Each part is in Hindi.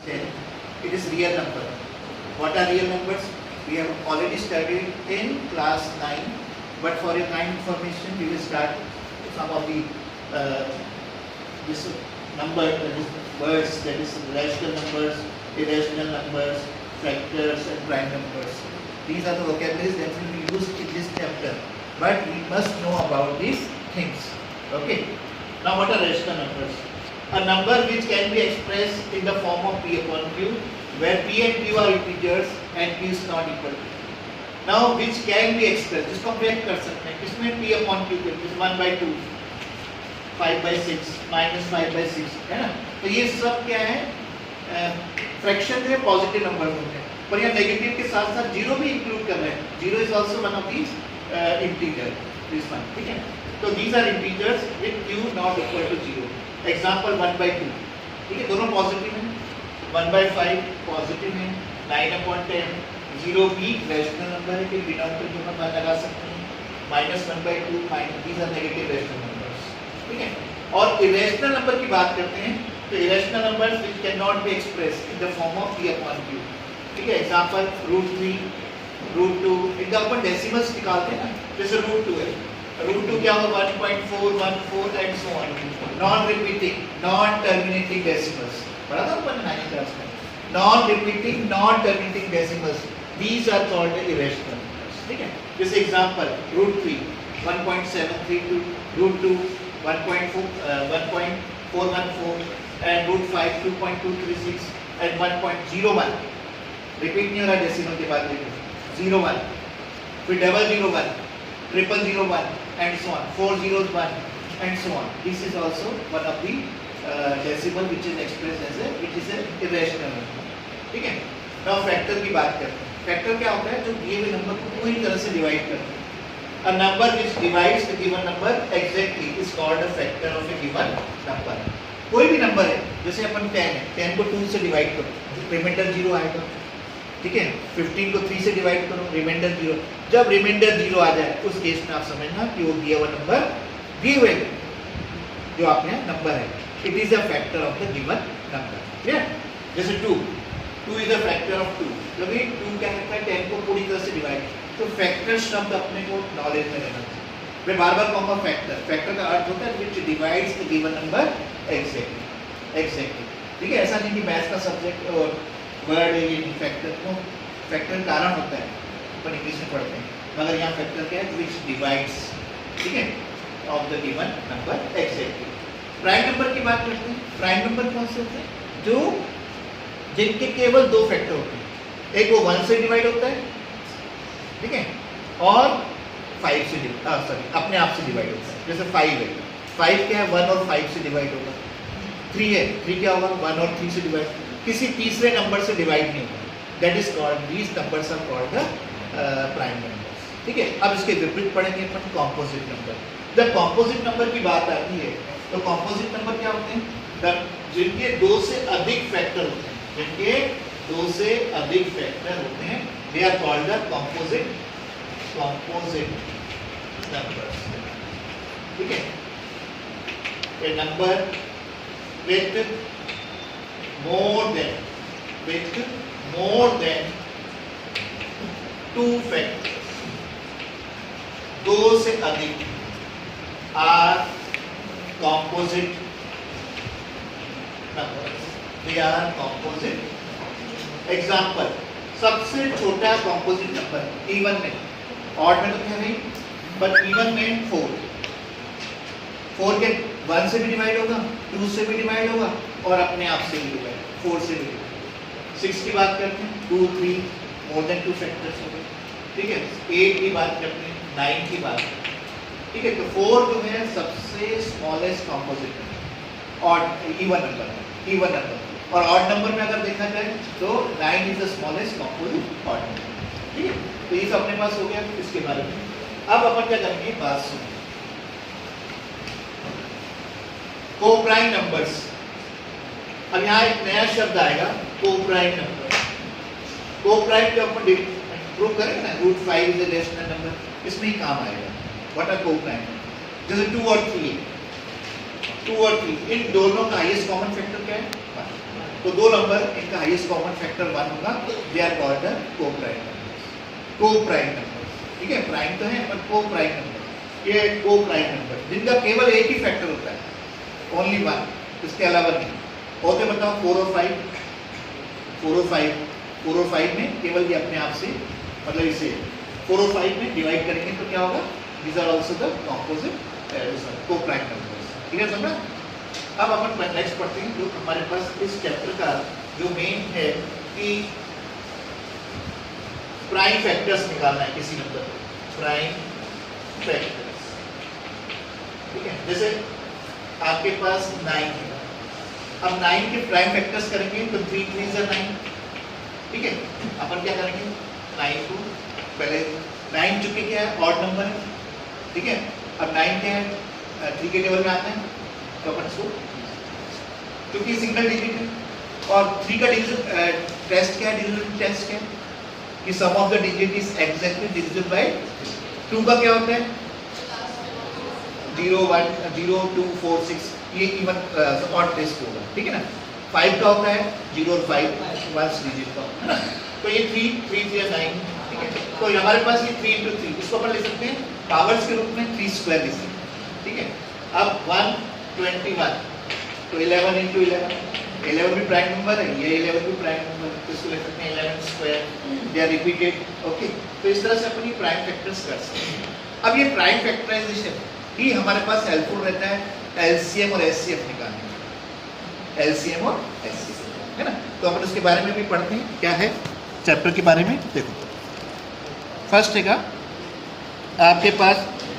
10. It is real number. What are real numbers? We have already studied in class 9, but for your kind information, we will start some of the this number, that is words, that is rational numbers, irrational numbers, factors, and prime numbers. These are the vocabularies that will be used in this chapter. But we must know about these things. Okay. Now, what are rational numbers? A number which can be expressed in the form of P upon Q, where P and Q are integers and Q is not equal to. Now, which can be expressed, जिसको हम break कर सकते हैं, किसमें P upon Q के, जिस 1/2, 5/6, -5/6, है ना? तो ये सब क्या है? फ्रैक्शन जो है पॉजिटिव नंबर होते हैं, पर यहाँ नेगेटिव के साथ साथ जीरो भी इंक्लूड कर रहे हैं. Zero is also one of these integer, this one, ठीक है? तो these are integers with Q not equal to 0. Example 1/2, ठीक है, दोनों पॉजिटिव हैं. 1/5 पॉजिटिव है. 9/10 0 भी रैशनल नंबर है, फिर डिनोमिनेटर में हम लगा सकते हैं. -1/2 these are negative rational numbers, ठीक है? और इरेशनल नंबर की बात करते हैं तो irrational numbers which can not be expressed in the form of P upon Q, ठीक है? एग्जांपल √3, √2, इनका अपन डेसिमल्स निकालते हैं ना, जैसे √2 है, √2 क्या होगा? 1.414 and so on. Non repeating, non terminating decimals, पढ़ा था अपन 9th क्लास में. Non repeating, non terminating decimals, these are called irrational numbers, ठीक है? जैसे एग्जांपल √3 1.732, √2 1.414 and √5 2.236 and 1.01. रिपीट नहीं हो रहा डेसिमल के बाद देखो. 01, फिर 001, 0001 and so on, 401 and so on. This is also one of the decimal which is expressed as an irrational number, ठीक है? Now factor की बात करते हैं. फैक्टर क्या होता है? जो दिए हुए नंबर को पूरी तरह से डिवाइड करते हैं. A number which divides the given number exactly is called a factor of a given number. कोई भी नंबर है, जैसे अपन 10 है, 10 को 2 से डिवाइड करो, रिमाइंडर 0 आएगा, ठीक है? 15 को 3 से डिवाइड करो, रिमाइंडर 0. जब रिमाइंडर 0 आ जाए, उस केस में आप समझना कि वो दिया हुआ नंबर गिवन जो आपने नंबर है, it is a factor of the given number. Clear? जैसे 2 इज अ फैक्टर ऑफ 2. जब ये 2 क्या करता है? 10 को पूरी तरह से डिवाइड. तो फैक्टर शब्द अपने को नॉलेज में रहना चाहिए. मैं बार-बार कहूंगा फैक्टर. फैक्टर का अर्थ होता है which divides the given number exactly, ठीक है? ऐसा नहीं कि मैथ्स का सब्जेक्ट और वर्ड है ये फैक्टर. नो, फैक्टर कारण होता है, अपन इंग्लिश में पढ़ते हैं, मगर यहाँ फैक्टर क्या है? व्हिच डिवाइड्स, ठीक है, of the given number exactly. Prime number की बात करते हैं. प्राइम नंबर कौन से होते हैं? जो जिनके केवल 2 फैक्टर होते हैं. एक वो 1 से डिवाइड होता है, ठीक है, और 5 से अपने आप से डिवाइड होता है. जैसे 5 है, 5 क्या है? 1 और 5 से डिवाइड होगा. 3 है, 3 क्या होगा? 1 और 3 से डिवाइड, किसी तीसरे नंबर से डिवाइड नहीं होगा. That is called, these numbers are called the prime numbers, ठीक है? अब इसके विपरीत पढ़ेंगे अपन कॉम्पोजिट नंबर. जब कॉम्पोजिट नंबर की बात आती है तो कॉम्पोजिट नंबर क्या होते हैं? जिनके 2 से अधिक फैक्टर होते हैं, जिनके 2 से अधिक फैक्टर होते हैं, they are called the composite numbers, ठीक है? A number with more than 2 factors, 2 से अधिक, are composite numbers. They are composite. Example, सबसे छोटा कॉम्पोजिट नंबर इवन में, ऑड में तो क्या नहीं, बट इवन में 4 के 1 से भी डिवाइड होगा, 2 से भी डिवाइड होगा और अपने आप से भी डिवाइड, 4 से भी डिवाइड. 6 की बात करते हैं, 2, 3, मोर देन 2 फैक्टर्स हो गए, ठीक है? 8 की बात करते हैं, 9 की बात, ठीक है? तो 4 जो है सबसे smallest composite number, odd even number. और ऑड नंबर में अगर देखा जाए तो 9 is the smallest composite odd number, ठीक है? तो ये सब अपने पास हो गया इसके बारे में. अब अपन क्या करेंगे? बात सुनिए. Coprime numbers. अब यहाँ एक नया शब्द आएगा, कोप्राइम नंबर. कोप्राइम जो अपन प्रूव करेंगे ना, √5 इज अ रेशनल नंबर, इसमें ही काम आएगा. What are coprime? जैसे 2 और 3, इन दोनों का हाईएस्ट कॉमन फैक्टर क्या है? तो दो नंबर इनका हाईएस्ट कॉमन फैक्टर 1 होगा, दे आर कॉल्ड को प्राइम नंबर। को प्राइम नंबर, ठीक है, प्राइम तो है पर को प्राइम नंबर, ये को प्राइम नंबर जिनका केवल एक ही फैक्टर होता है, ओनली वन, इसके अलावा नहीं होते। बताओ 4 और 5, 4 और 5 में केवल ये अपने आप से, मतलब इसे 4 और 5 में डिवाइड करेंगे तो क्या होगा, these are also the composite co-prime numbers। Clear समझा? अब अपन नेक्स्ट पढ़ते हैं, जो हमारे पास इस चैप्टर का जो मेन है कि प्राइम फैक्टर्स निकालना है किसी नंबर का, प्राइम फैक्टर्स, ठीक है। जैसे आपके पास 9 है, अब 9 के प्राइम फैक्टर्स करेंगे तो 3 3 से 9, ठीक है। अपन क्या करेंगे, 9 को पहले 9 चुके क्या है, ऑड नंबर है, ठीक है। अब 9 क्या है, 3 के टेबल में आता है, तो अपन इसको, क्योंकि सिंगल डिजिट है, और 3 का डिजिट टेस्ट क्या है, डिजिट टेस्ट क्या है कि sum of the digit is exactly divisible by 2 का क्या होता है 0 1 0 2 4 6, ये इवन ऑड टेस्ट होगा, ठीक है ना। 5 का होता है 0 और 5 वंस डिजिट का, है ना। तो ये 3 3 3 9, ठीक है। तो हमारे पास ये 3 into 3, इसको अपन ले सकते हैं पावर्स के रूप में 3 स्क्वायर ले सकते हैं, ठीक है। अब 121 तो 11 into 11, 11 भी प्राइम नंबर है, ये 11 भी प्राइम नंबर है, तो इसको ले सकते हैं 11 square, they are repeated, okay. तो इस तरह से अपन ये प्राइम फैक्टर्स कर सकते हैं। अब ये प्राइम फैक्टराइजेशन ही हमारे पास हेल्पफुल रहता है एलसीएम और एचसीएफ निकालने में, एलसीएम और एचसीएफ, है ना। तो अपन उसके बारे में भी पढ़ते हैं, क्या है चैप्टर के बारे में। देखो फर्स्ट है आपके पास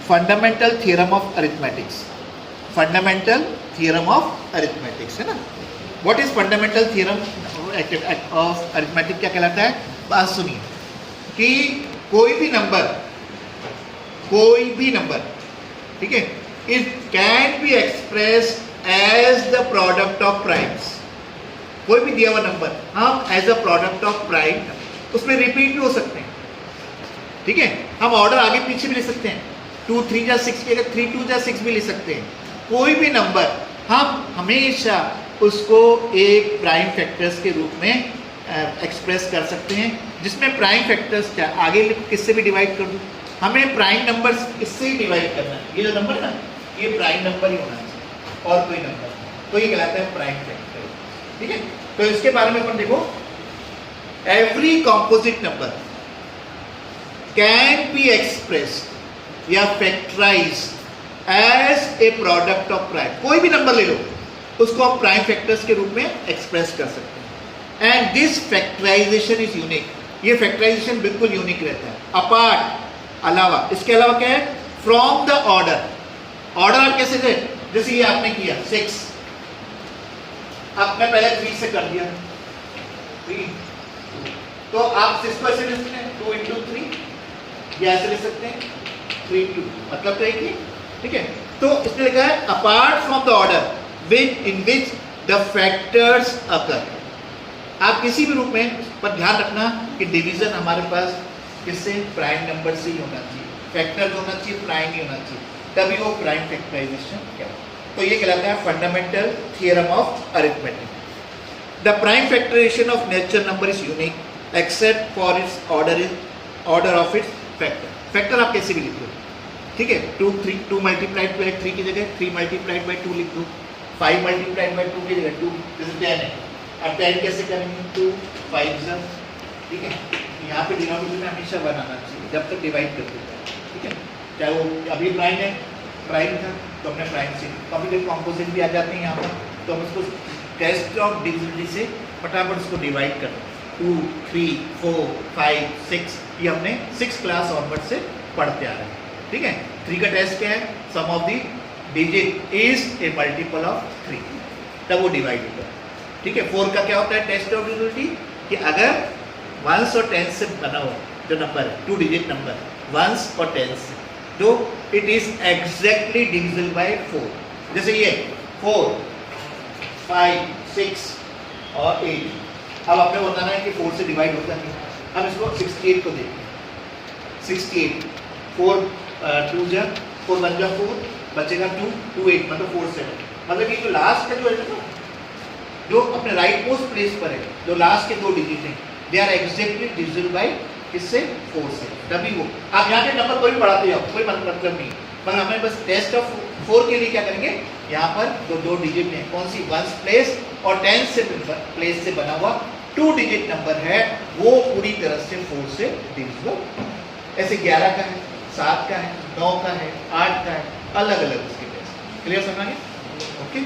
fundamental theorem of arithmetics, fundamental theorem of arithmetics, है ना। What is fundamental theorem of arithmetic, क्या कहलाता है। बात सुनिए कि कोई भी नंबर, ठीक है, it can be expressed as the product of primes. कोई भी दिया हुआ नंबर हम as a product of prime उसमें रिपीट भी हो सकते हैं, ठीक है। हम ऑर्डर आगे पीछे भी ले सकते हैं, 2 3 जा 6 की जगह 3 2 जा 6 भी ले सकते हैं। कोई भी नंबर हम हमेशा उसको एक प्राइम फैक्टर्स के रूप में एक्सप्रेस कर सकते हैं, जिसमें प्राइम फैक्टर्स क्या, आगे किससे भी डिवाइड कर दूँ, हमें प्राइम नंबर्स इससे ही डिवाइड करना है। ये जो नंबर है ना, ये प्राइम नंबर ही होना चाहिए और कोई नंबर, तो ये कहलाता है प्राइम फैक्टर, ठीक है। तो इसके बारे में अपन देखो, every composite number can be expressed या factorised as a product of prime. कोई भी नंबर ले लो, उसको आप प्राइम फैक्टर्स के रूप में एक्सप्रेस कर सकते हैं। And this factorisation is unique, ये फैक्टराइजेशन बिल्कुल यूनिक रहता है। अपार्ट, अलावा, इसके अलावा क्या है, फ्रॉम द ऑर्डर। ऑर्डर आप कैसे थे, जैसे ये आपने किया 6, अब मैं पहले 3 से कर दिया 3, तो आप 6 को ऐसे ले सकते हैं 2 into 3, या ऐसे ले सकते हैं 3 2, मतलब तो एक ही, ठीक है। तो इसमें लिखा है apart from the order in which the factors occur. आप किसी भी रूप में, पर ध्यान रखना कि डिवीजन हमारे पास किससे, प्राइम नंबर से ही होना चाहिए, फैक्टर जो होना चाहिए प्राइम ही होना चाहिए, तभी वो प्राइम फैक्टराइजेशन क्या हो। तो ये कहलाता है fundamental theorem of arithmetic. The prime factorization of natural number is unique except for its order of its factor. Factor आप कैसे भी लिख लो, ठीक है। 2 मल्टीप्लाइड बाय 3 की जगह 3 मल्टीप्लाइड बाय 2 लिख दो, 5 मल्टीप्लाइड बाय 2 की जगह 2, जैसे 10 है। अब 10 कैसे करेंगे, 2 5 जा, ठीक है। यहाँ पे डिनोमिनेटर में हमेशा 1 आना चाहिए जब तक डिवाइड करते हैं, ठीक है। चाहे वो अभी प्राइम है, प्राइम था तो हमने प्राइम से, कभी कभी कॉम्पोजिट भी आ जाते हैं यहाँ पर, तो हम उसको टेस्ट ऑफ डिविजिबिलिटी से फटाफट उसको डिवाइड कर 2 3 4 5 6, ये हमने 6 क्लास ऑनवर्ड से पढ़ते आ रहे हैं, ठीक है। 3 का टेस्ट क्या है, sum of the digit is a multiple of 3, तब वो डिवाइड होगा, ठीक है। 4 का क्या होता है टेस्ट ऑफ डिविजिबिलिटी, कि अगर 1s और 10s से बना हुआ जो नंबर है, 2 डिजिट नंबर 1s और 10s से, तो it is exactly divisible bye 4। जैसे ये 4 5 6 और 8, अब आपने बताना है कि 4 से डिवाइड होता है। अब इसको 68 को देखिए, 68 4 2 जा 4 1 जा 4, बचेगा 2 2 8, मतलब 4 7, मतलब ये जो लास्ट का जो है ना, जो अपने राइट मोस्ट प्लेस पर है, जो लास्ट के 2 डिजिट हैं, they are exactly divisible bye किससे? 4 से। तभी वो आप यहाँ के नंबर कोई भी बढ़ाते जाओ, कोई मतलब नहीं, पर हमें बस टेस्ट ऑफ 4 के लिए क्या करेंगे, यहाँ पर जो 2 डिजिट हैं, कौन सी? 1 प्लेस और 10 से प्लेस से बना हुआ 2 डिजिट नंबर है, वो पूरी तरह से 4 से डिविजिबल। ऐसे 11 का है, 7 का है, 9 का है, 8 का है, अलग अलग इसके टेस्ट। क्लियर समझ में? ओके।